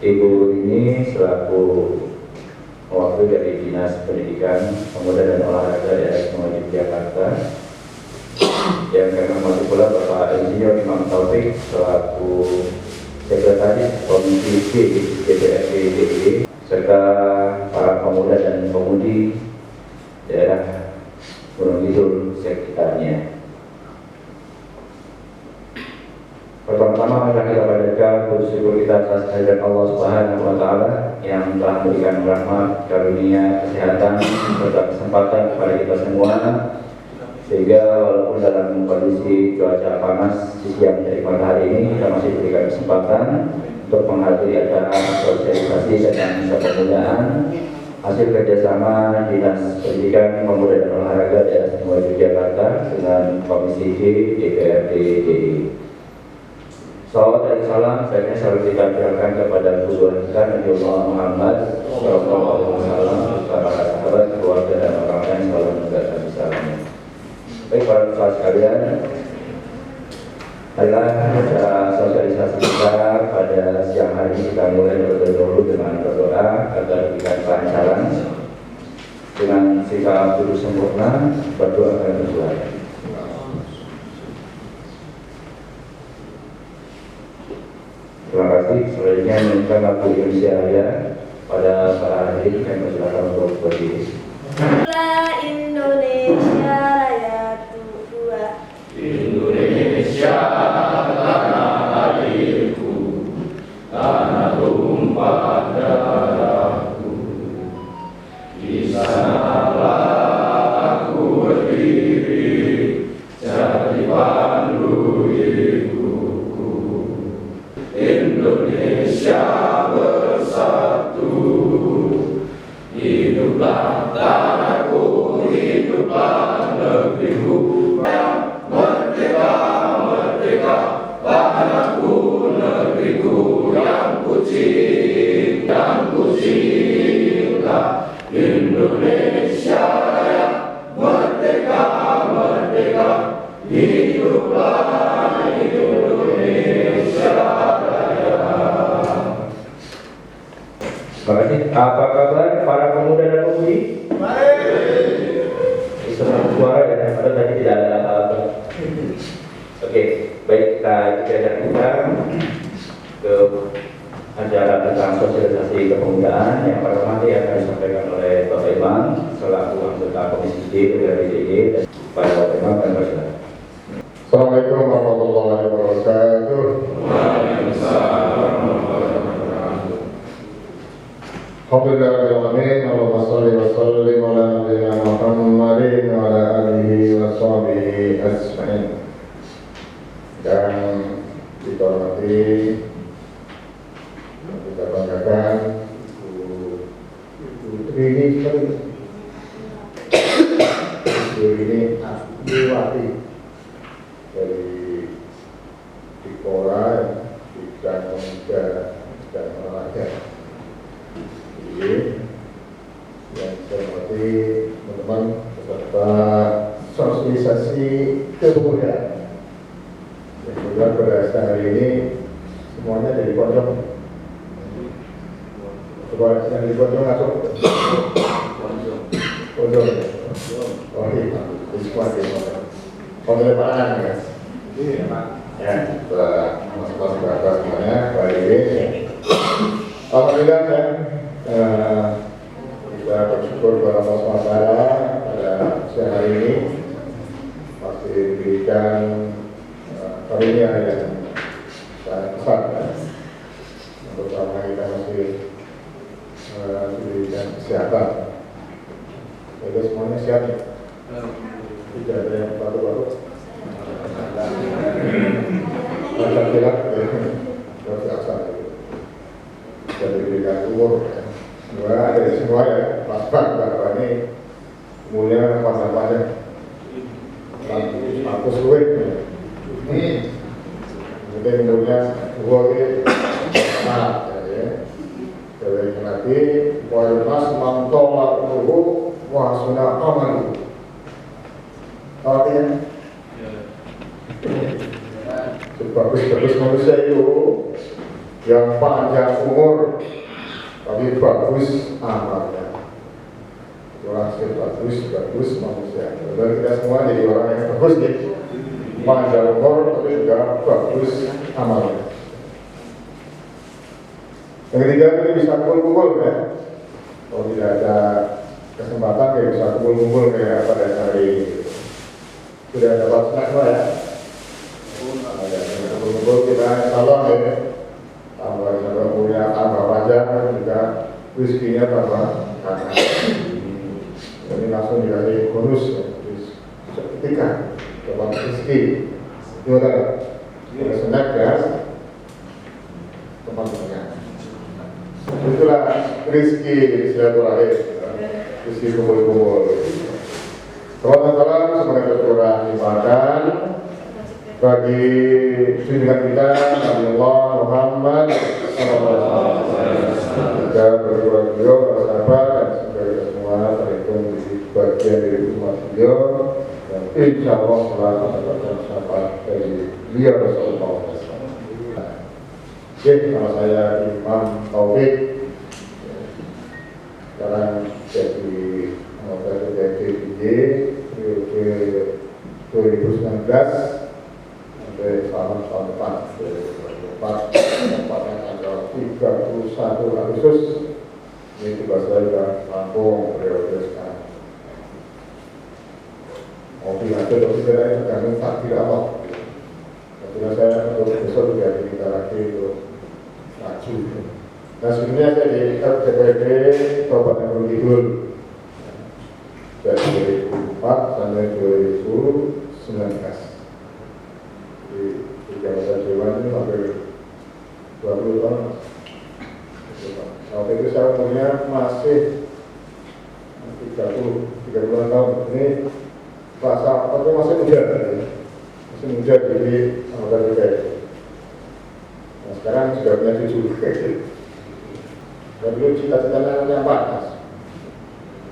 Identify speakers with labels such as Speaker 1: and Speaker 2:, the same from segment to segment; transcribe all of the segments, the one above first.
Speaker 1: Ibu ini selaku mewakili dari Dinas Pendidikan, Pemuda dan Olahraga Daerah Istimewa Yogyakarta. Yang kami hormati pula Bapak Insinyur Imam Taufik selaku Sekretaris Komisi D DPRD DIY, serta para pemuda dan pemudi daerah Gunung Kidul sekitarnya. Pertama-tama mari kita panjatkan puji syukur kita atas kehadirat Allah Subhanahu wa taala yang telah memberikan rahmat, karunia, kesehatan serta kesempatan kepada kita semua, sehingga walaupun dalam kondisi cuaca panas di siang dari matahari ini kita masih diberikan kesempatan untuk menghadiri acara sosialisasi dan kepemudaan hasil kerjasama Dinas Pendidikan, Pemuda dan Olahraga Daerah Istimewa Yogyakarta dengan Komisi D DPRD DIY. Salawat dan salam sebaiknya selalu kita aturkan kepada Rasulullah Nabi Muhammad SAW, para sahabat, keluarga dan orang-orang yang selalu menegakkan salamnya. Baik para peserta sekalian, adalah acara sosialisasi kita pada siang hari ini kita mulai terlebih dahulu dengan berdoa agar diberikan kelancaran dengan sikap duduk sempurna, berdoa akan bersuara. Terima kasih. Selanjutnya meminta lagu Indonesia Raya pada para hadirin yang bersilakan untuk berdiri.
Speaker 2: Indonesia Raya tua,
Speaker 3: Indonesia tanah airku, tanah tumpah darahku. Di sanalah aku berdiri, jadi pandu hidupku. Indonesia bersatu, hiduplah tanahku, hiduplah negeriku. Merdeka, merdeka, tanahku, negeriku yang ku cinta. Indonesia Raya, merdeka, merdeka, hiduplah Indonesia Raya.
Speaker 1: Terima kasih. Apa kabar para pemuda dan pemudi?
Speaker 3: Baik.
Speaker 1: Semua suara ya, ada tadi tidak ada apa-apa. Oke, baik, kita ke acara tentang sosialisasi kepemudaan. Yang pertama yang akan disampaikan oleh Bapak Imam selaku anggota Komisi D dari DIY, dan pada Bapak Imam akan bersilakan.
Speaker 4: Assalamualaikum warahmatullahi wabarakatuh.
Speaker 3: Waalaikumsalam warahmatullahi wabarakatuh.
Speaker 4: Alhamdulillahirrahmanirrahim. Allahumma sholli wa sallim ala nabiyyina Muhammadin wa ala alihi wa sahbihi ajma'in. Dan kita hormati, kita banggakan Ibu Trini sekali. Ibu ini Asliwati dari Dikora Bidang Pemuda dan Olahraga. Yang saya hormati teman-teman peserta sosialisasi kepemudaan. Yang kemudian pada siang hari ini semuanya dari pojok. Coba yang di pojok masuk. Pojok. Oh iya, di semua di pojok. Pojok depan ya. Iya Pak. Ya, setelah masuk ke atas semuanya, Pak Dewi. Alhamdulillah kan. Kita bersyukur kepada Allah SWT pada siang hari ini masih diberikan karunia yang sangat besar kan? Terutama kita masih diberikan kesehatan. Jadi semuanya sehat ya? Tidak ada yang baru-baru. Alhamdulillah luar biasa. Kita diberikan umur ya. Semua ada di semua ya, pas-pas bahwa ini mulia apa-apanya 100 duit mungkin umurnya gua ini ya jadi nanti kualitas mantola dulu wah sudah aman artinya sebagus-bagus manusia itu yang panjang umur tapi bagus amalnya. Itulah bagus manusia. Dan kita semua jadi orang yang bagus gitu. Panjang umur tapi juga bagus amalnya. Yang ketiga kita bisa kumpul-kumpul ya. Kalau tidak ada kesempatan kita bisa kumpul-kumpul kayak pada hari ini. Sudah dapat snack semua ya. Kumpul-kumpul kita salam ya. Tambah punya tambah panjang juga rezekinya tambah banyak. Jadi langsung dikasih bonus ya. Seketika dapat rezeki. Gimana? Ada snack ya. Teman-temannya. Itulah rezeki silaturahim, rezeki kumpul-kumpul. Teman-teman semoga tercurah limpahkan bagi junjungan kita Nabi Allah Muhammad SAW. Kita berdua beliau, para sahabat dan saudara semua terhitung di bagian dari umat beliau dan insya Allah selalu mendapatkan syafaat dari beliau Rasulullah SAW. Nama saya Imam Taufik. Sekarang jadi anggota DPRD periode 2019 sampai tahun depan 2024, tepatnya tanggal 31 Agustus. Ini tugas saya sudah rampung periode sekarang. Mau bilang itu saya tergantung takdir Allah. Ketika saya untuk besok juga diminta lagi untuk maju. Nah sebenarnya saya di DPRD Kabupaten Gunung Kidul dari 2004 sampai 2019. Di jabatan Dewan ini hampir 20 tahun. Waktu itu saya umurnya masih 30 tahun. Ini tapi masih muda, jadi anggota DPRD. Nah sekarang sudah punya cucu. Dan dulu cita-citanya yang panas.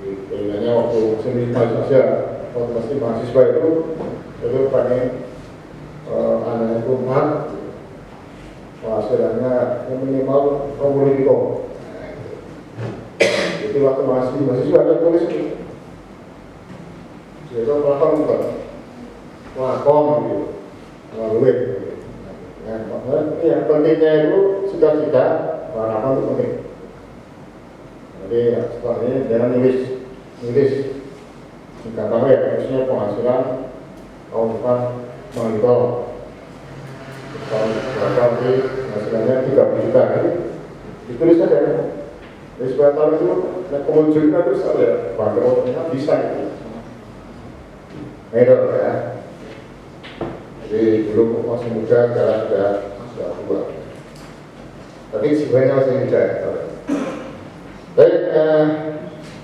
Speaker 4: Keinginannya waktu masih mahasiswa, itu pengen anaknya itu emak, penghasilannya yang minimal 20 ribu. Itu waktu masih mahasiswa ada tulis itu. Jadi pelakon bukan pelakon gitu, melalui. Yang pentingnya itu cita-cita, harapan itu penting. Jadi setelah ini jangan nulis gampang ya, maksudnya penghasilan tahun depan monitor tahun berapa nanti penghasilannya 30 juta kan? Ditulis saja. Jadi supaya tahun itu kemunculan terus ada bangga ternyata bisa gitu. Itu ya. Jadi dulu masih muda, sekarang sudah tua. Tapi sebenarnya masih muda. Baik,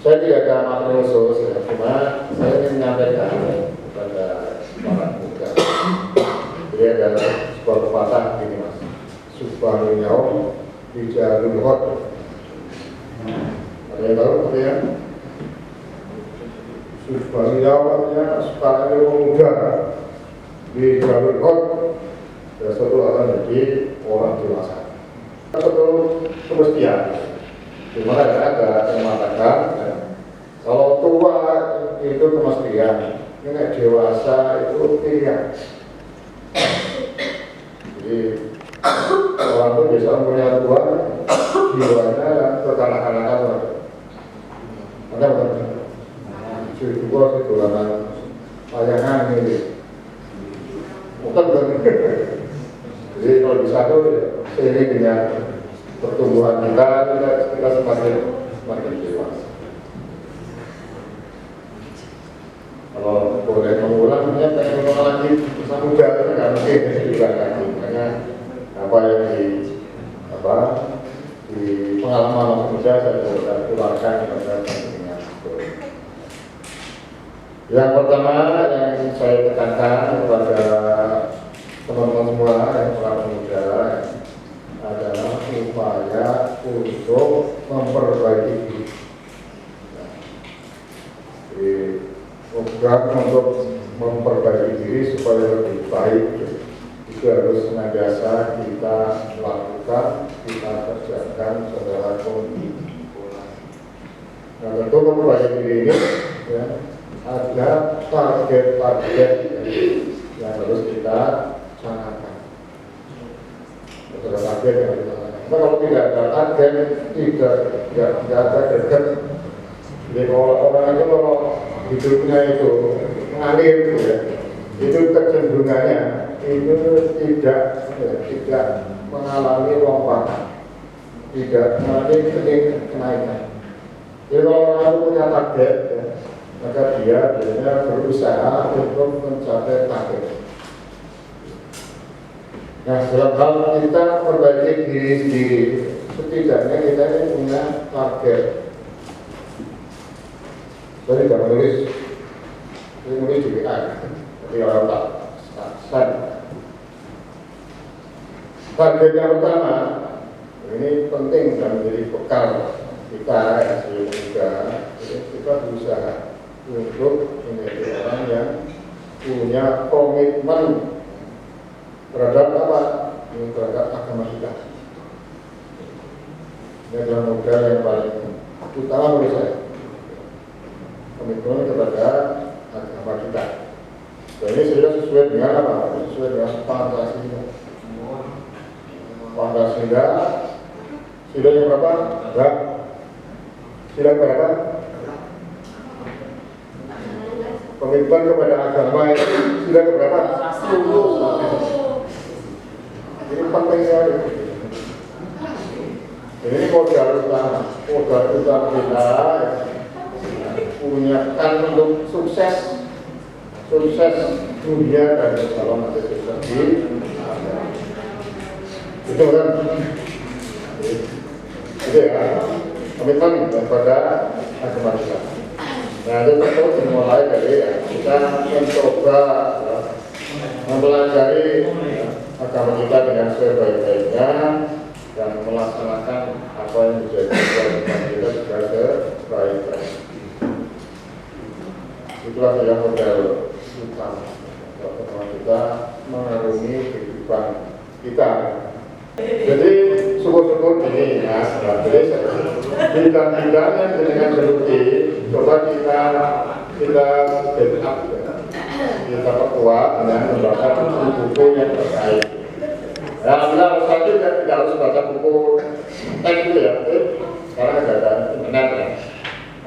Speaker 4: saya tidak ada materi khusus, ya. Cuma saya ingin menyampaikan kepada para muda. Jadi ada sebuah pepatah gini mas, subhanul yaum bijalul hot. Ada yang tahu artinya? Subhanul yaum artinya supaya pemuda di jalur hot, sesuatu akan jadi orang dewasa. Satu kemestian. Cuma ada yang mengatakan kalau tua itu kemestian, ini dewasa itu pilihan. Jadi orang itu biasanya punya tua, jiwanya yang kekanak-kanakan. Ada bukan? Tua itu dalam layangan ini. Bukan. Jadi kalau bisa itu seiring dengan pertumbuhan kita semakin dewasa. Kalau boleh mengulang, pengen mengulang lagi bersama muda itu nggak mungkin juga lagi. Karena apa yang di pengalaman waktu muda saya sudah keluarkan kepada pentingnya. Yang pertama yang saya tekankan kepada teman-teman semua yang para pemuda adalah upaya untuk memperbaiki diri. Jadi program untuk memperbaiki diri supaya lebih baik itu harus senantiasa kita lakukan, kita kerjakan secara kontinu. Nah, tentu memperbaiki diri ini ya, ada target-target yang harus kita canangkan. Ada target yang harus kita canangkan. Nah, kalau tidak ada target, tidak ada greget. Jadi kalau orang itu kalau hidupnya itu mengalir gitu ya, itu kecenderungannya itu tidak mengalami lompatan, tidak mengalami kenaikan. Jadi kalau orang itu punya target, ya, maka dia biasanya berusaha untuk mencapai target. Nah, dalam hal kita memperbaiki diri sendiri, setidaknya kita ini punya target. Saya tidak menulis, saya menulis di WA, tapi orang tak stand. Target yang pertama, ini penting dan menjadi bekal kita sehingga kita berusaha untuk menjadi orang yang punya komitmen terhadap apa? Terhadap agama kita. Ini adalah modal yang paling utama menurut saya. Komitmen kepada agama kita. Dan ini sudah sesuai dengan apa? Sesuai dengan Pancasila. Pancasila sila yang berapa? Enggak. Sila berapa? Komitmen kepada agama itu sila berapa? 10. Ini penting sekali. Ini modal utama kita punya kan untuk sukses dunia dan kalau nanti sukses di itu kan itu ya komitmen kepada agama kita. Nah itu tentu dimulai dari ya, kita mencoba ya, mempelajari agama kita dengan sebaik-baiknya dan melaksanakan apa yang menjadi kewajiban kita juga sebaik-baiknya. Itulah yang modal utama untuk kita mengarungi kehidupan kita. Jadi syukur-syukur ini ya, bidang-bidang yang dengan geluti coba kita backup ya. Kita perkuat dengan membaca buku-buku yang terkait. Ya, alhamdulillah satu tidak harus baca buku teks itu ya. Sekarang ada internet ya.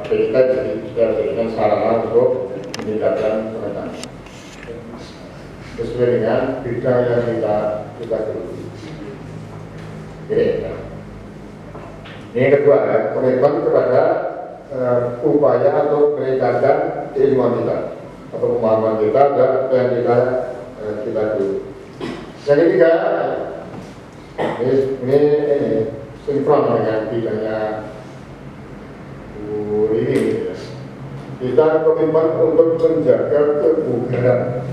Speaker 4: Tapi kita sudah jadikan sarana untuk meningkatkan pengetahuan sesuai dengan bidang yang kita geluti. Ini yang kedua ya, komitmen kepada upaya atau meningkatkan keilmuan kita atau pemahaman kita dan apa yang kita dulu. Yang ketiga, ini sinkron dengan bidangnya ini ya. Kita komitmen untuk menjaga kebugaran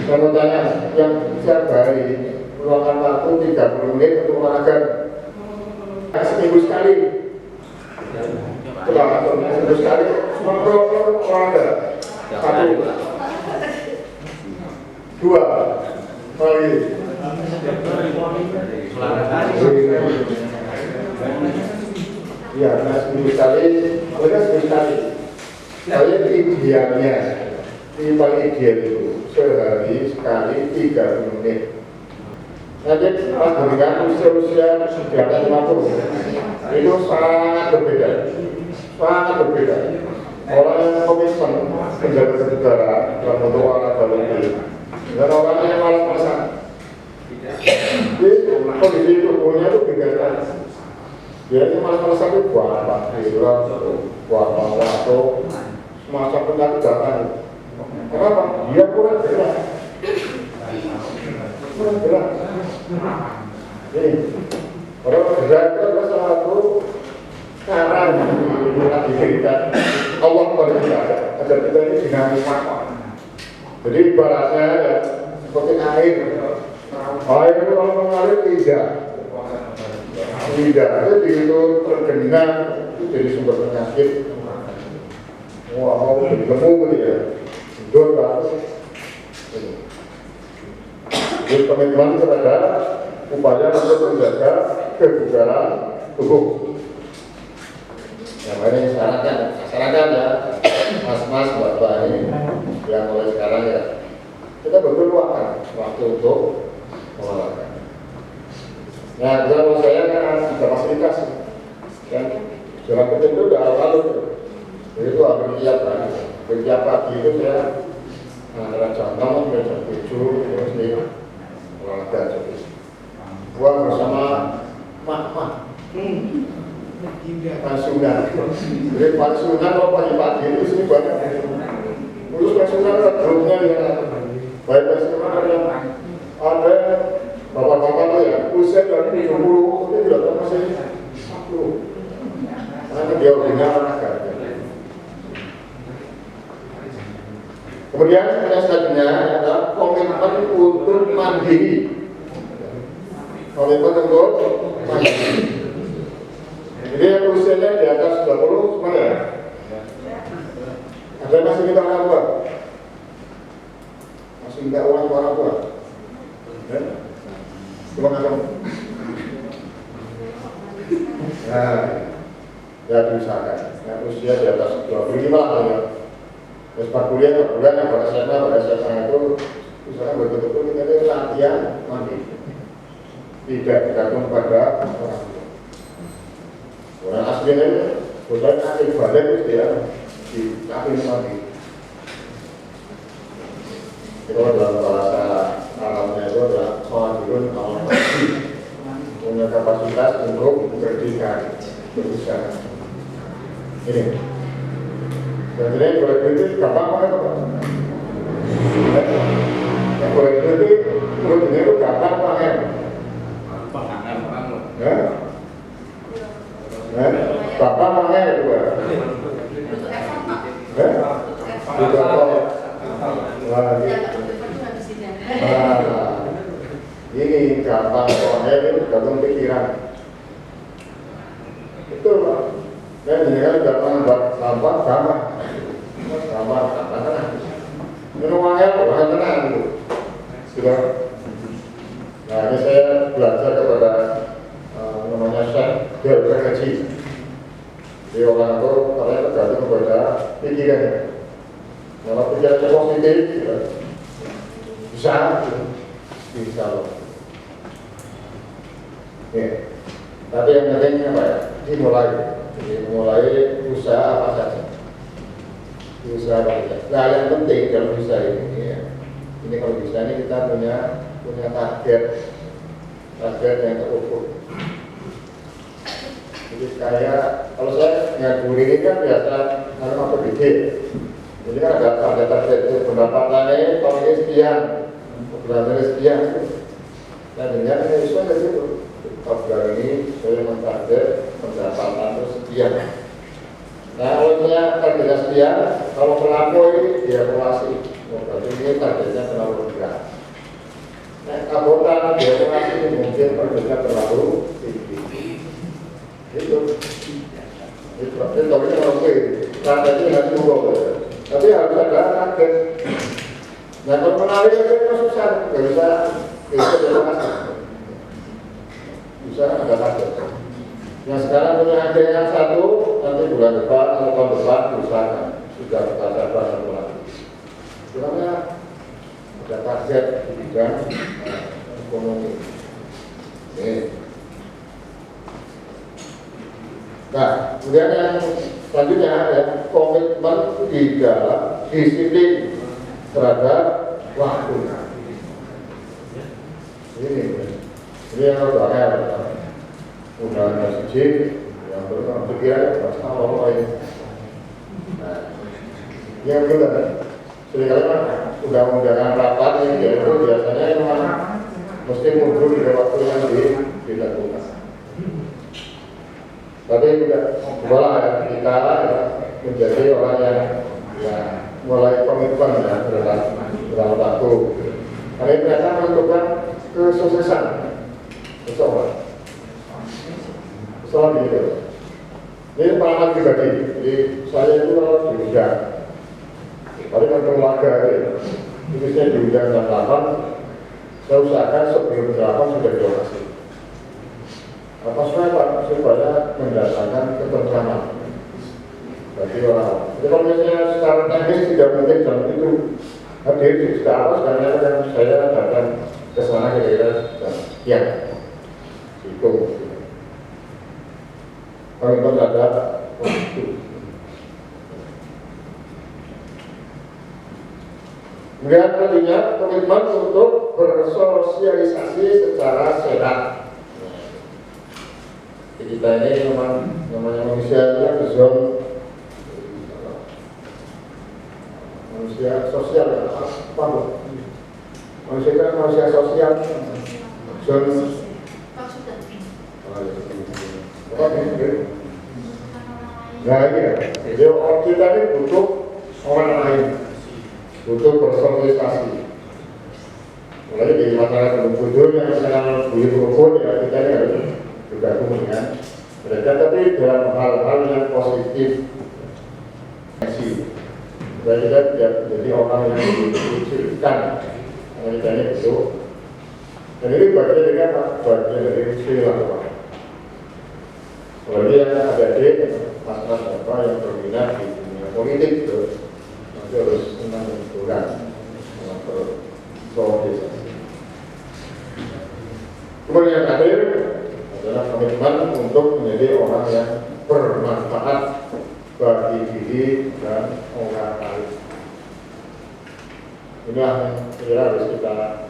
Speaker 4: saya mau tanya, yang setiap hari meluangkan waktu 30 menit untuk olahraga seminggu sekali seminggu sekali olahraga 1 2 kali ya, nah seminggu sekali olahraga seminggu sekali kalian idealnya ini paling ideal itu sehari sekali 30 menit. Nanti pas dengan usia-usia di atas 50 itu sangat berbeda. Orang yang komitmen menjaga kebugaran dalam bentuk olahraga lebih dan orang yang malas-malasan. Jadi kondisi tubuhnya itu beda. Biasanya malas-malasan itu buah waktu semacam penyakit datang. Kenapa? Dia kurang gerak. Jadi, orang gerak itu adalah salah satu cara yang diberikan Allah kepada kita agar kita ini dinamika. Jadi ibaratnya ya, seperti air. Air itu kalau mengalir tidak, itu tergenang itu jadi sumber penyakit. Wow, jadi lemu gitu ya. Jadi komitmen terhadap upaya untuk menjaga kebugaran tubuh. Yang ini syaratkan ya, mas-mas, mbak-mbak ini yang mulai sekarang ya, kita berluangkan waktu untuk olahraga. Nah, kalau saya kan ada fasilitas, kan jalan kecil itu udah lalu, jadi itu hampir tiap pagi itu saya antara jam 6 sampai jam 7 terus di olahraga jadi. Gua bersama mak. Pensiunan. Jadi pensiunan kalau pagi-pagi itu sini banyak. Khusus pensiunan ada grupnya ya. Baik pensiunan yang ada bapak-bapak tuh ya, usia dari 70 itu juga masih 40. Karena dia punya olahraga. Kemudian yang selanjutnya adalah komitmen untuk mandiri. Komitmen untuk mandiri. Jadi yang usianya di atas 20 semua ya? Ada masih minta orang tua? Masih minta uang orang tua? Ya? Cuma ngomong. Nah, ya diusahakan. Yang usia di atas 25 lah ya. Terus Pak kuliah, Pak kuliah yang pada SMA itu usahakan betul-betul kita latihan mandiri. Tidak tergantung pada orang tua. Orang aslinya bukan asli balik itu dia di kaki mati. Itu dalam bahasa Arabnya itu adalah qadirun al mati, punya kapasitas untuk berdikari, berusaha. Ini. Dan ini boleh berhenti gampang banget Pak. Yang boleh berhenti menurut ini itu gampang banget. Ya. Bapak mana itu ya? Ini gampang orangnya itu tergantung pikiran. Betul Pak. Dan ini kan gampang buat sampah gampang. Gampang. Minum air bukan tenang gitu. Sudah. Nah ini saya belajar kepada namanya Syekh Delbert Haji. Di orang itu karena tergantung kepada pikirannya. Kalau pikirannya positif, ya, bisa loh. Ya. Tapi yang penting apa ya? Dimulai usaha apa saja. Usaha apa saja. Nah yang penting dalam usaha ini, ya, ini kalau bisa ini kita punya target yang terukur. Jadi kayak kalau saya ngaguri ini kan biasa harus apa bikin. Jadi kan ada target pendapatannya tahun ini sekian, bulan ini sekian. Nah dengan ini bisa dari itu. Bulan ini saya mentarget pendapatan itu sekian. Nah kalau punya targetnya sekian, kalau melampaui dia evaluasi. Berarti ini targetnya terlalu berat. Nah kabupaten dia evaluasi mungkin targetnya terlalu tinggi. Itu tapi kalau targetnya nggak cukup, tapi harus ada target. Nah kalau menarik itu susah, nggak bisa bisa ada target. Yang sekarang punya target yang satu, nanti bulan depan atau tahun depan usahakan sudah kita capai satu lagi. Sebenarnya ada target di bidang ekonomi. Nah, kemudian yang selanjutnya ada komitmen di dalam disiplin terhadap waktu. Ini yang harus ada. Undangan siji yang berpikiran masalah ini. Nah, yang kedua, seringkali undang-undangan rapat ini itu biasanya memang mesti mundur di waktu yang dilakukan. Tapi juga boleh kita menjadi orang yang mulai komitmen ya dalam waktu. Karena ini biasa menentukan kesuksesan seseorang. Soal ini pengalaman pribadi. Jadi saya itu kalau diundang Tapi kan keluarga khususnya di ujian jam 8, saya usahakan sebelum jam 8 sudah diorasi. Apa supaya mendatangkan ketentraman bagi orang. Jadi kalau misalnya secara teknis tidak mungkin jam itu hadir sudah apa sekarang saya datang ke sana kira-kira jam siang. Itu. Kalau itu ada waktu. Kemudian tadinya komitmen untuk bersosialisasi secara sehat. Kita ini memang namanya manusia itu kan zon manusia sosial apa manusia kan manusia sosial zon nah iya jadi kita ini butuh orang lain, butuh bersosialisasi. Mulai di masyarakat Bengkulu yang sekarang buyut rukun ya kita ini harus bergabung dengan mereka, tapi dalam hal-hal yang positif. Supaya kita tidak menjadi orang yang dikucilkan. Kita ini betul. Dan ini bagian dari apa? Bagian dari perilaku. Apalagi yang adik-adik, mas-mas apa yang berminat di dunia politik itu, nanti harus menentukan bersosialisasi. Kemudian yang terakhir adalah komitmen untuk menjadi orang yang bermanfaat bagi diri dan orang lain. Inilah yang kira harus kita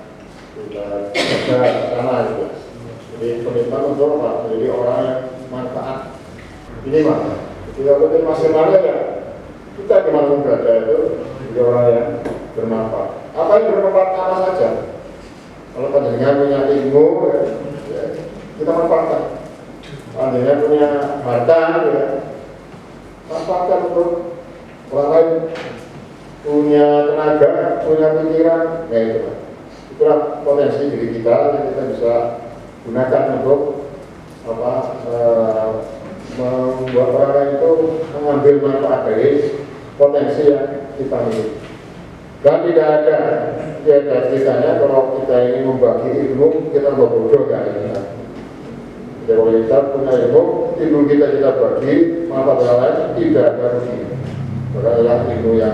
Speaker 4: jaga sama juga. Jadi komitmen untuk apa? Menjadi orang yang manfaat. Ini mah, tidak penting masing-masing ya. Kita dimanapun berada itu menjadi orang yang bermanfaat. Apa yang bermanfaat apa saja? Kalau panjenengan punya ilmu, ya, kita manfaatkan. Panjenengan punya harta, ya, manfaatkan untuk orang lain. Punya tenaga, punya pikiran, ya itulah potensi diri kita yang kita bisa gunakan untuk membuat orang lain itu mengambil manfaat dari potensi yang kita miliki. Dan tidak ada ceritanya kalau kita ini membagi ilmu kita bodoh kan kita. Jadi kalau kita punya ilmu kita bagi manfaat orang lain tidak ada rugi. Adalah ilmu yang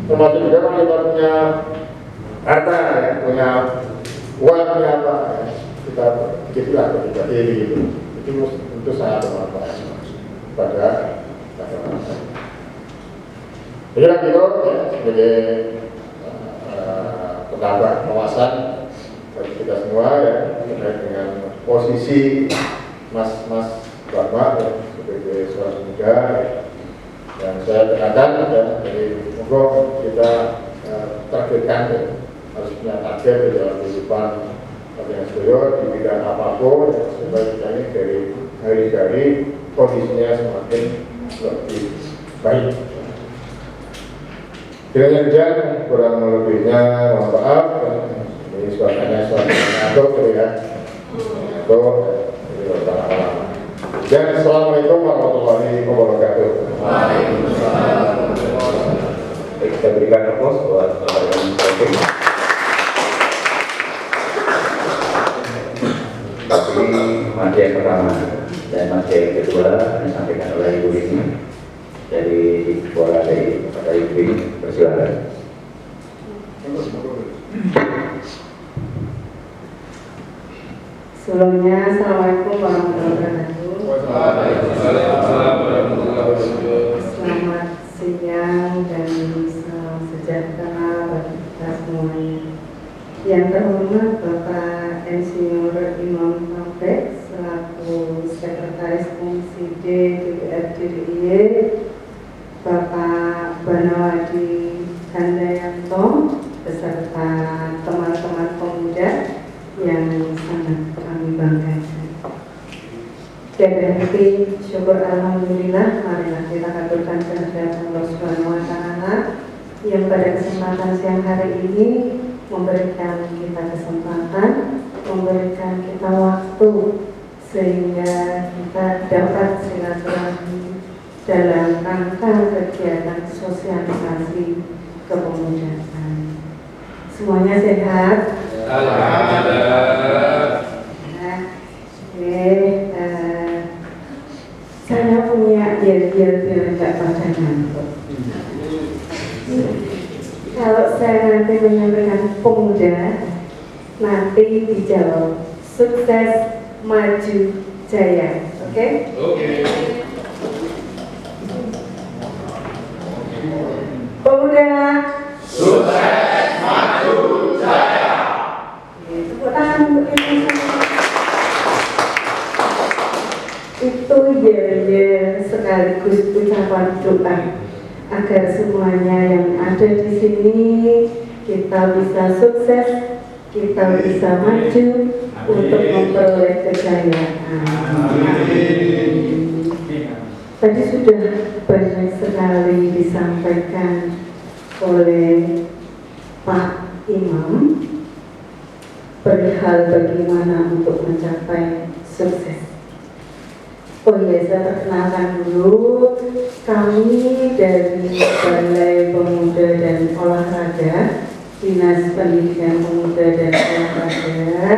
Speaker 4: termasuk juga kalau kita punya harta, ya, punya uang, punya apa, ya, kita begitulah ketika diri itu tentu sangat bermanfaat pada orang lain. Jadi gitu ya, sebagai penambah wawasan bagi kita semua ya terkait dengan posisi mas-mas bapak ya, sebagai seorang muda ya. Dan saya tekankan ya, dari monggo kita targetkan ya, harus punya target di dalam kehidupan yang sedaya di bidang apapun ya, supaya kita ini dari hari-hari kondisinya semakin lebih baik. Kiranya kurang lebihnya mohon maaf. Ini suasananya ngantuk ya. Dan assalamualaikum warahmatullahi wabarakatuh.
Speaker 3: Waalaikumsalam.
Speaker 1: Kita berikan aplaus buat Bapak yang speaking. Ini materi yang pertama dan materi yang kedua disampaikan oleh Ibu Rini dari Kuala dari Kota Ibu Rini. Persilakan.
Speaker 5: Sebelumnya, Assalamualaikum warahmatullahi wabarakatuh. Selamat siang dan salam sejahtera bagi kita semuanya. Yang terhormat Bapak Insinyur Imam Taufik selaku Sekretaris Komisi D DPRD DIY, Bapak Banawadi Handayanto beserta teman-teman pemuda yang sangat kami banggakan. Tiada henti syukur alhamdulillah, marilah kita haturkan kehadirat Allah Subhanahu wa taala yang pada kesempatan siang hari ini memberikan kita kesempatan, memberikan kita waktu sehingga kita dapat silaturahmi dalam rangka kegiatan sosialisasi kepemudaan. Semuanya sehat?
Speaker 3: Alhamdulillah.
Speaker 5: Nah, saya punya biar nggak pada ngantuk. Kalau saya nanti menyampaikan pemuda, nanti dijawab sukses, maju, jaya. Oke?
Speaker 3: Oke.
Speaker 5: Pemuda,
Speaker 3: Sukses, maju, jaya.
Speaker 5: tepuk tangan untuk itu. Itu ya sekaligus ucapan doa agar semuanya yang ada di sini kita bisa sukses, kita bisa maju untuk memperoleh kejayaan. Tadi sudah banyak sekali disampaikan oleh Pak Imam perihal bagaimana untuk mencapai sukses. Oh iya, saya perkenalkan dulu, kami dari Balai Pemuda dan Olahraga, Dinas Pendidikan Pemuda dan Olahraga,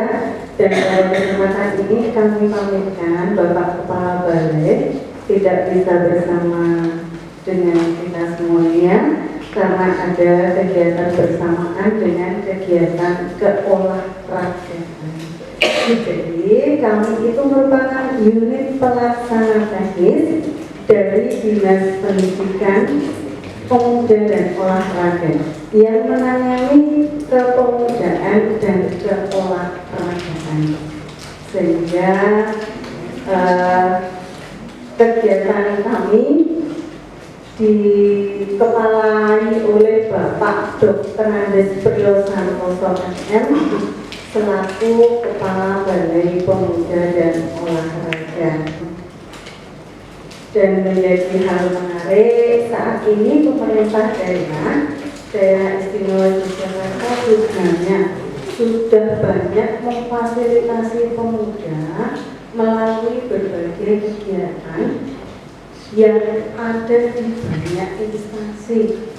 Speaker 5: dan pada kesempatan ini kami pamitkan Bapak Kepala Balai tidak bisa bersama dengan kita semuanya karena ada kegiatan bersamaan dengan kegiatan keolahragaan. Jadi kami itu merupakan unit pelaksana teknis dari Dinas Pendidikan Pemuda dan Olahraga yang menangani kepemudaan dan keolahragaan, sehingga kegiatan kami dikepalai oleh Bapak Dr. Andes Priyo Santoso MM selaku Kepala Balai Pemuda dan Olahraga. Dan menjadi hal menarik, saat ini pemerintah daerah istimewa Yogyakarta sebenarnya sudah banyak memfasilitasi pemuda melalui berbagai kegiatan yang ada di banyak instansi,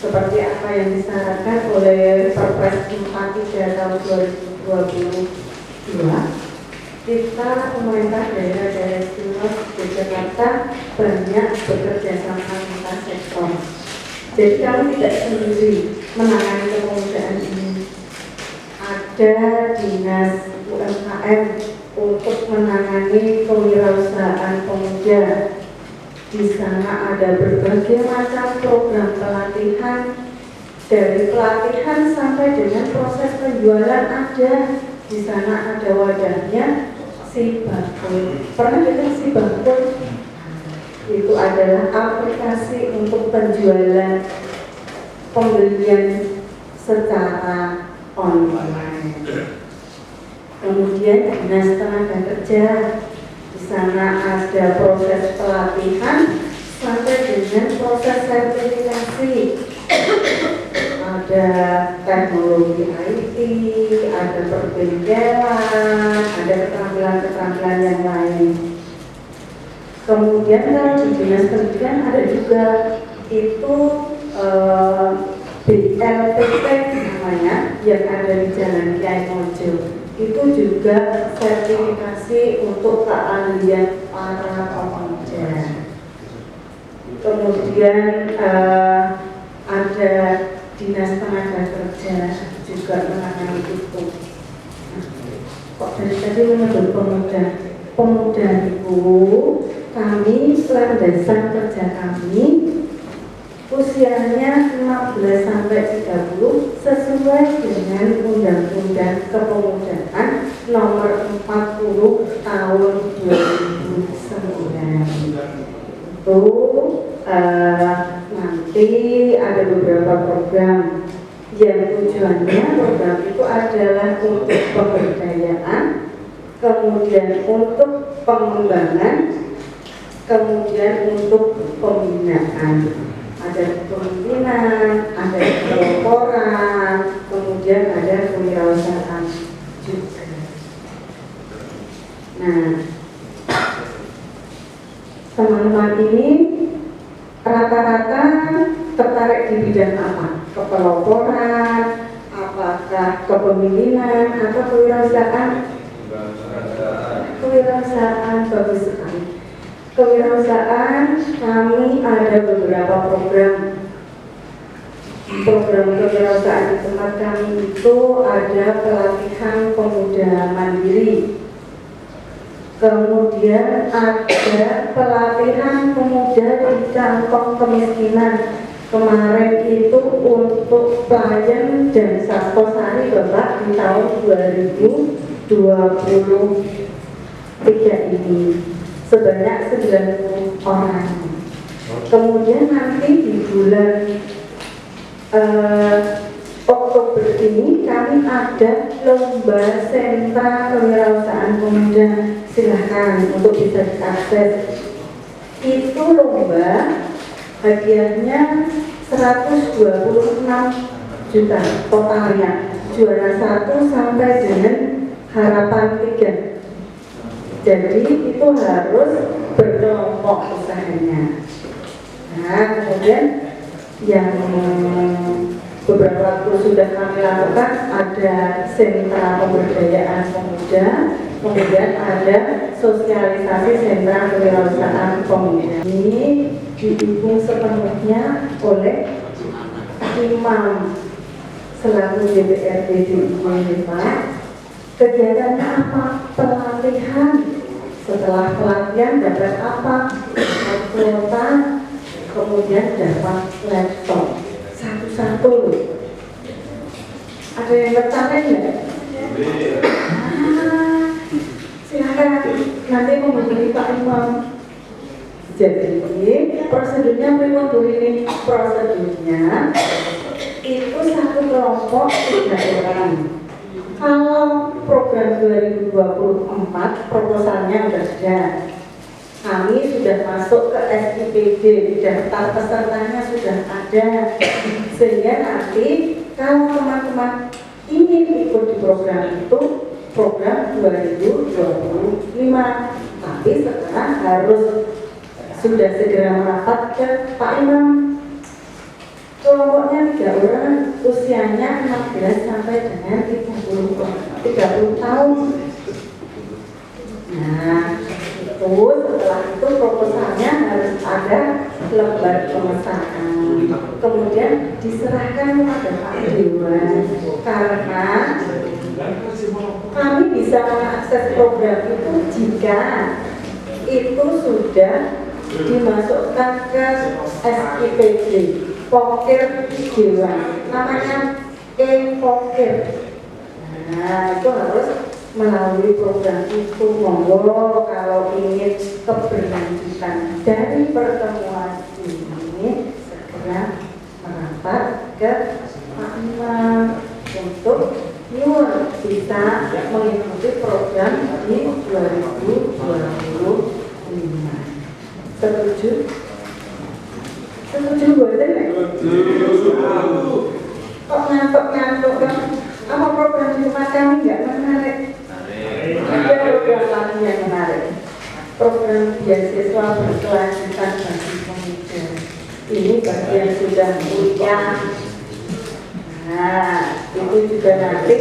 Speaker 5: seperti apa yang disyaratkan oleh Perpres 43 tahun 2022. Kita pemerintah daerah istimewa Yogyakarta banyak bekerja sama lintas sektor. Jadi kami tidak sendiri menangani kepemudaan ini. Ada dinas UMKM untuk menangani kewirausahaan pemuda. Di sana ada berbagai macam program pelatihan, dari pelatihan sampai dengan proses penjualan ada. Di sana ada wadahnya Sibakul. Pernah dengar Sibakul? Itu adalah aplikasi untuk penjualan pembelian secara online. Kemudian Dinas Tenaga Kerja, di sana ada proses pelatihan sampai dengan proses sertifikasi. Ada teknologi IT, ada perbengkelan, ada keterampilan-keterampilan yang lain. Kemudian kalau di Dinas Pendidikan ada juga itu BLPP namanya yang ada di Jalan Kiai Mojo. Itu juga sertifikasi untuk keahlian para pemuda. Kemudian ada Dinas Tenaga Kerja juga menangani itu. Kok dari tadi menyebut pemuda itu, kami landasan kerja kami usianya 15 sampai 30 sesuai dengan Undang-Undang Kepemudaan Nomor 40 Tahun 2009. Itu nanti ada beberapa program yang tujuannya program itu adalah untuk pemberdayaan, kemudian untuk pengembangan, kemudian untuk pembinaan. Ada kepemimpinan, ada kelompok, kemudian ada kewirausahaan juga. Nah, teman-teman ini rata-rata tertarik di bidang apa? Kepeloporan, apakah kepemimpinan, atau kewirausahaan? Kewirausahaan, bagus sekali. Kewirausahaan, kami ada beberapa program kewirausahaan di tempat kami itu ada pelatihan pemuda mandiri, kemudian ada pelatihan pemuda di kantong kemiskinan. Kemarin itu untuk pelayan dan Sastosari Bapak di tahun 2023 ini sebanyak 90 orang. Kemudian nanti di bulan Oktober ini kami ada lomba sentra kewirausahaan pemuda, silahkan untuk bisa diakses. Itu lomba hadiahnya 126 juta totalnya, juara 1 sampai dengan harapan 3. Jadi itu harus berkelompok usahanya. Nah, kemudian yang beberapa waktu sudah kami lakukan ada sentra pemberdayaan pemuda, kemudian ada sosialisasi sentra kewirausahaan pemuda. Ini didukung sepenuhnya oleh Imam selaku DPRD DIY. Kegiatannya apa? Pelatihan. Setelah pelatihan dapat apa? Kuota, kemudian dapat laptop satu-satu. Ada yang tertarik nggak? Silakan nanti menghubungi Pak Imam. Jadi prosedurnya memang ini prosedurnya itu satu kelompok 3 orang. Kalau program 2024 proposalnya sudah ada, kami sudah masuk ke SIPD, daftar pesertanya sudah ada, sehingga nanti kalau teman-teman ingin ikut di program itu, program 2025, tapi sekarang harus sudah segera merapat ke Pak Imam. Kelompoknya 3 orang, usianya 16 sampai dengan 30 tahun. Nah, itu setelah itu proposalnya harus ada lembar pemesanan, kemudian diserahkan kepada Pak Dewan, karena kami bisa mengakses program itu jika itu sudah dimasukkan ke SIPD, Pokir Dewan, namanya Pokir. Nah, itu harus melalui program itu. Monggo kalau ingin keberlanjutan dari pertemuan ini segera merapat ke Pak Imam untuk bisa mengikuti program di 2025. Setuju? Setuju boleh nggak? Kok ngantuk kan? Apa program di rumah kami nggak menarik? Ada program lain yang menarik. Program beasiswa berkelanjutan bagi pemuda. Ini bagi yang sudah kuliah. Nah, itu juga nanti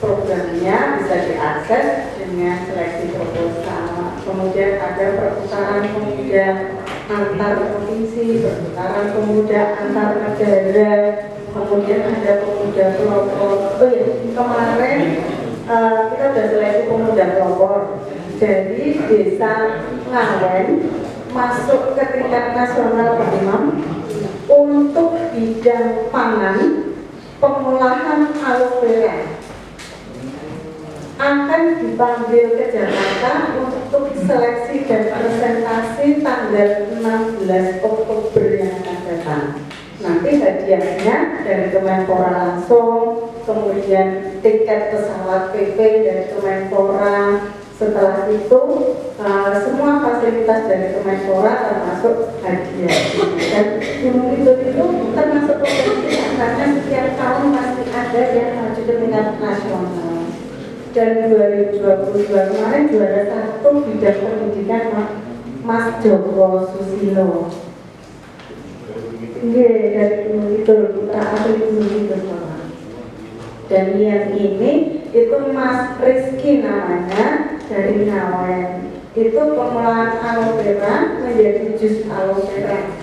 Speaker 5: programnya bisa diakses dengan seleksi proposal. Kemudian ada perputaran pemuda antar provinsi, perputaran pemuda antar negara. Kemudian ada pemuda pelopor. Oh ya, kemarin kita sudah seleksi pemuda pelopor. Jadi desa Ngawen masuk ke tingkat nasional Pak Imam untuk bidang pangan, pengolahan aloe vera. Akan dipanggil ke Jakarta untuk seleksi dan presentasi tanggal 16 Oktober yang akan datang. Nanti hadiahnya dari Kemenpora langsung, kemudian tiket pesawat PP dari Kemenpora. Setelah itu semua fasilitas dari Kemenpora termasuk hadiah. Dan Gunung Kidul itu termasuk provinsi karena setiap tahun pasti ada yang maju ke tingkat nasional. Dan 2022 kemarin juara 1 bidang pendidikan Mas Joko Susilo. Nggih, dari Gunung Kidul, putra asli Gunung Kidul Bapak. Dan yang ini itu Mas Rizky namanya, dari Ngawen. Itu pengolahan aloe vera menjadi jus aloe vera.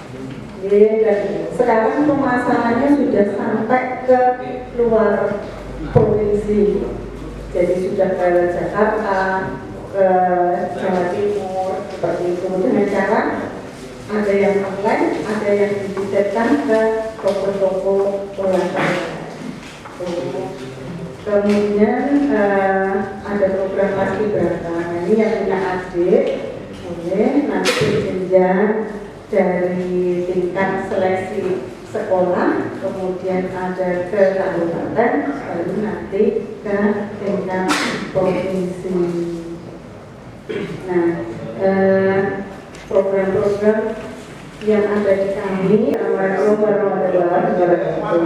Speaker 5: Dan sekarang pemasarannya sudah sampai ke luar provinsi. Jadi sudah ke Jakarta, ke Jawa Timur, seperti itu. Dengan cara ada yang online, ada yang dititipkan ke toko-toko olahraga. Kemudian ada program paskibraka. Nah, ini yang punya adik, nanti berjenjang dari tingkat seleksi sekolah, kemudian ada ke kabupaten, baru nanti ke tingkat provinsi. Nah, program-program yang ada di kami. Assalamualaikum warahmatullahi wabarakatuh.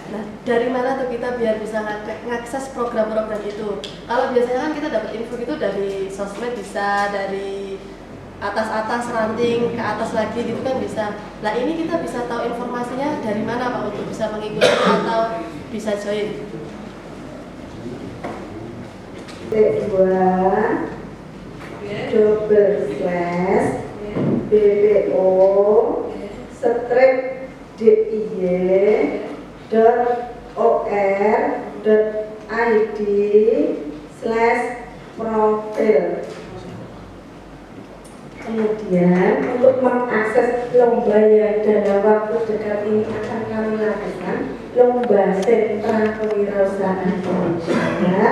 Speaker 3: Nah, dari mana tuh kita biar bisa ngakses program-program itu? Kalau biasanya kan kita dapat info itu dari sosmed, bisa dari atas-atas ranting ke atas lagi gitu kan bisa. Nah ini kita bisa tahu informasinya dari mana Pak untuk bisa mengikuti atau bisa join?
Speaker 5: diy.or.id/profil. Kemudian untuk mengakses lomba yang dalam waktu dekat ini akan kami lakukan, lomba sentra kewirausahaan Indonesia,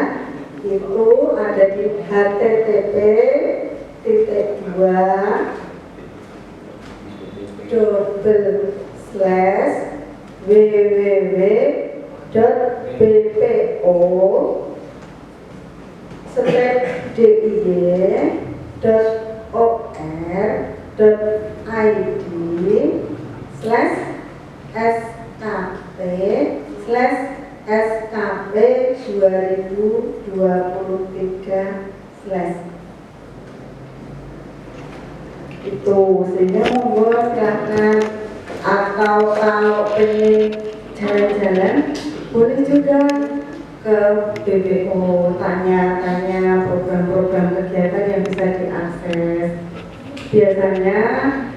Speaker 5: itu ada di http://www.bpo/skp/skp2023/ itu, sehingga monggo silakan, atau kalau pengen jalan-jalan boleh juga ke BPO, tanya-tanya program-program kegiatan yang bisa diakses. Biasanya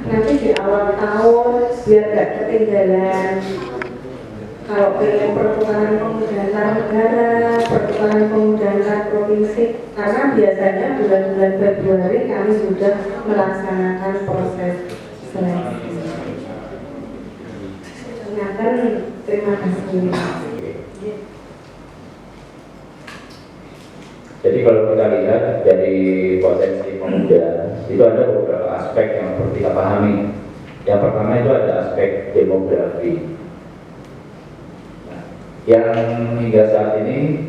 Speaker 5: nanti di awal tahun biar gak ketinggalan, kalau pengen pertukaran pemuda antar negara, pertukaran pemuda antar provinsi, karena biasanya bulan-bulan Februari kami sudah melaksanakan proses seleksi. Terima kasih.
Speaker 1: Jadi kalau kita lihat dari potensi pemuda, itu ada beberapa aspek yang perlu kita pahami. Yang pertama itu ada aspek demografi. Nah, yang hingga saat ini,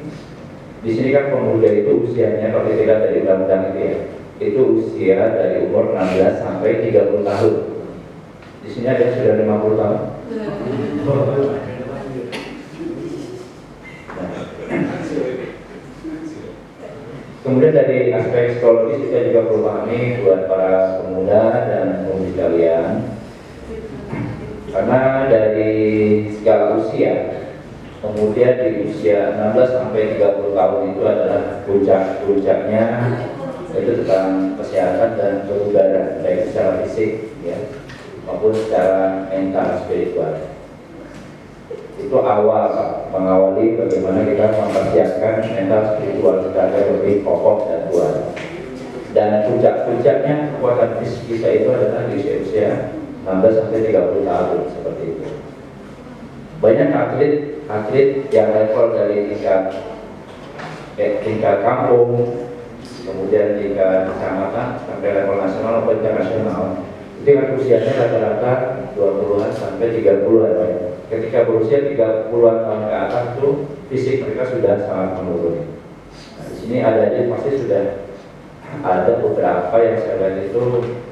Speaker 1: di sini kan pemuda itu usianya, kalau kita lihat dari undang-undang itu usia dari umur 16 sampai 30 tahun. Di sini ada yang sudah 50 tahun. Kemudian dari aspek psikologis kita juga perlu pahami buat para pemuda dan pemudi kalian, karena dari skala usia, kemudian di usia 16 sampai 30 tahun itu adalah puncak-puncaknya itu tentang kesehatan dan kebugaran, baik secara fisik ya maupun secara mental spiritual. Itu awal mengawali bagaimana kita mempersiapkan mental spiritual kita agar lebih kokoh dan kuat. Dan puncak-puncaknya kekuatan fisik kita itu adalah di usia 16 sampai 30 tahun seperti itu. Banyak atlet yang level dari tingkat kampung, kemudian tingkat kecamatan sampai level nasional maupun internasional, itu kan usianya rata-rata 20-an sampai 30-an ya. Ketika berusia 30-an tahun ke atas itu fisik mereka sudah sangat menurun. Nah, di sini pasti sudah ada beberapa yang saya lihat itu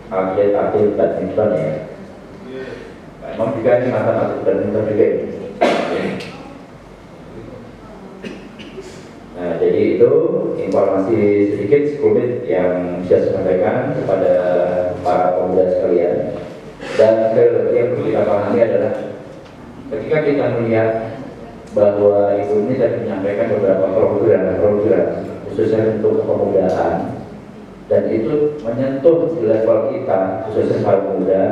Speaker 1: atlet badminton ya. Nah, emang juga ini mantan atlet badminton juga ini. Nah, jadi itu informasi sedikit sekelumit yang bisa saya sampaikan kepada para pemuda sekalian. Dan yang perlu kita pahami adalah ketika kita melihat bahwa Ibu ini tadi menyampaikan beberapa program khususnya untuk kepemudaan, dan itu menyentuh di level kita khususnya para pemuda.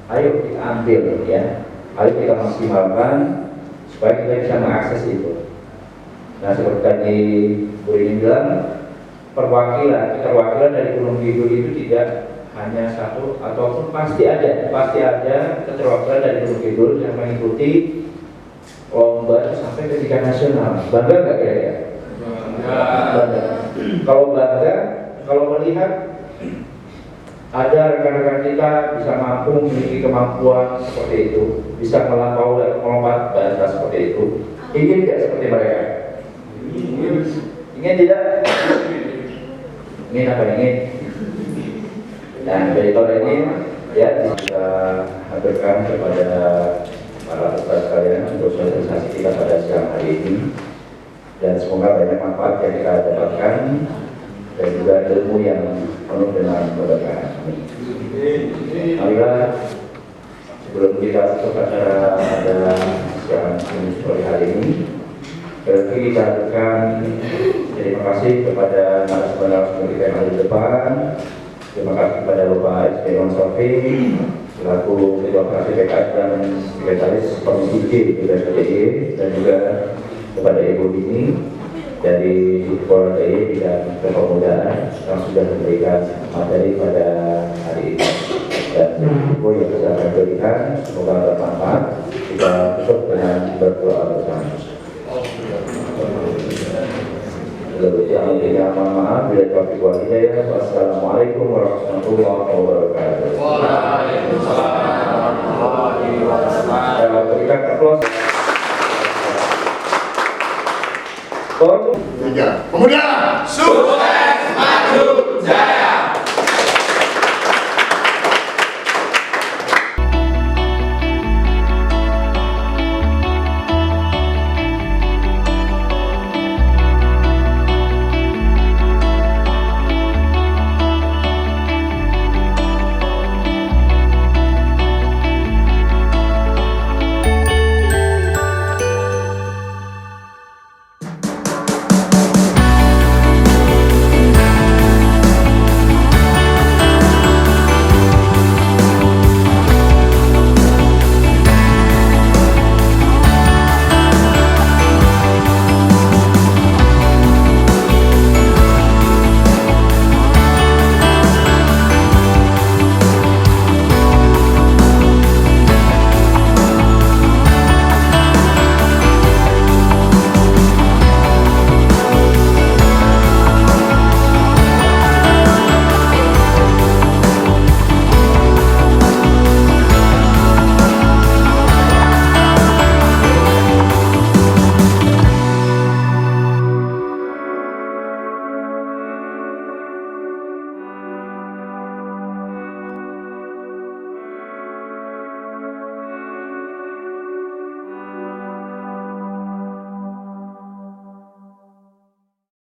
Speaker 1: Ayo kita ambil ya, ayo kita maksimalkan supaya kita bisa mengakses itu. Nah, seperti tadi Bu Rini bilang, keterwakilan dari Gunung Kidul itu tidak hanya satu, ataupun pasti ada keterwakilan dari Gunung Kidul yang mengikuti lomba sampai ke tingkat nasional. Bangga nggak kira-kira? Bangga. Kalau bangga, kalau melihat ada rekan-rekan kita bisa mampu memiliki kemampuan seperti itu, bisa melompat batas seperti itu, ingin tidak seperti mereka? Ingin tidak? Ingin apa ingin? Dan dari tahun ini ya kita hadirkan kepada para peserta sekalian untuk sosialisasi kita pada siang hari ini, dan semoga banyak manfaat yang kita dapatkan dan juga ilmu yang penuh dengan keberkahan. Marilah sebelum kita tutup acara pada siang sore hari ini, kita hadirkan terima kasih kepada narasumber kita yang ada di depan. Terima kasih kepada Bapak S.P. Sofi selaku Ketua Fraksi PKS dan Sekretaris Komisi D DPRD, dan juga kepada Ibu Dini dari Polda Bidang Kepemudaan yang sudah memberikan materi pada hari ini, dan info yang bisa kami berikan semoga bermanfaat. Kita tutup dengan berdoa bersama. Yang mohon maaf bila taufiq wal hidayah. Wassalamualaikum warahmatullahi wabarakatuh. Waalaikumsalam warahmatullahi wabarakatuh. Berikan aplaus. Tiga. Pemuda sukses maju jaya.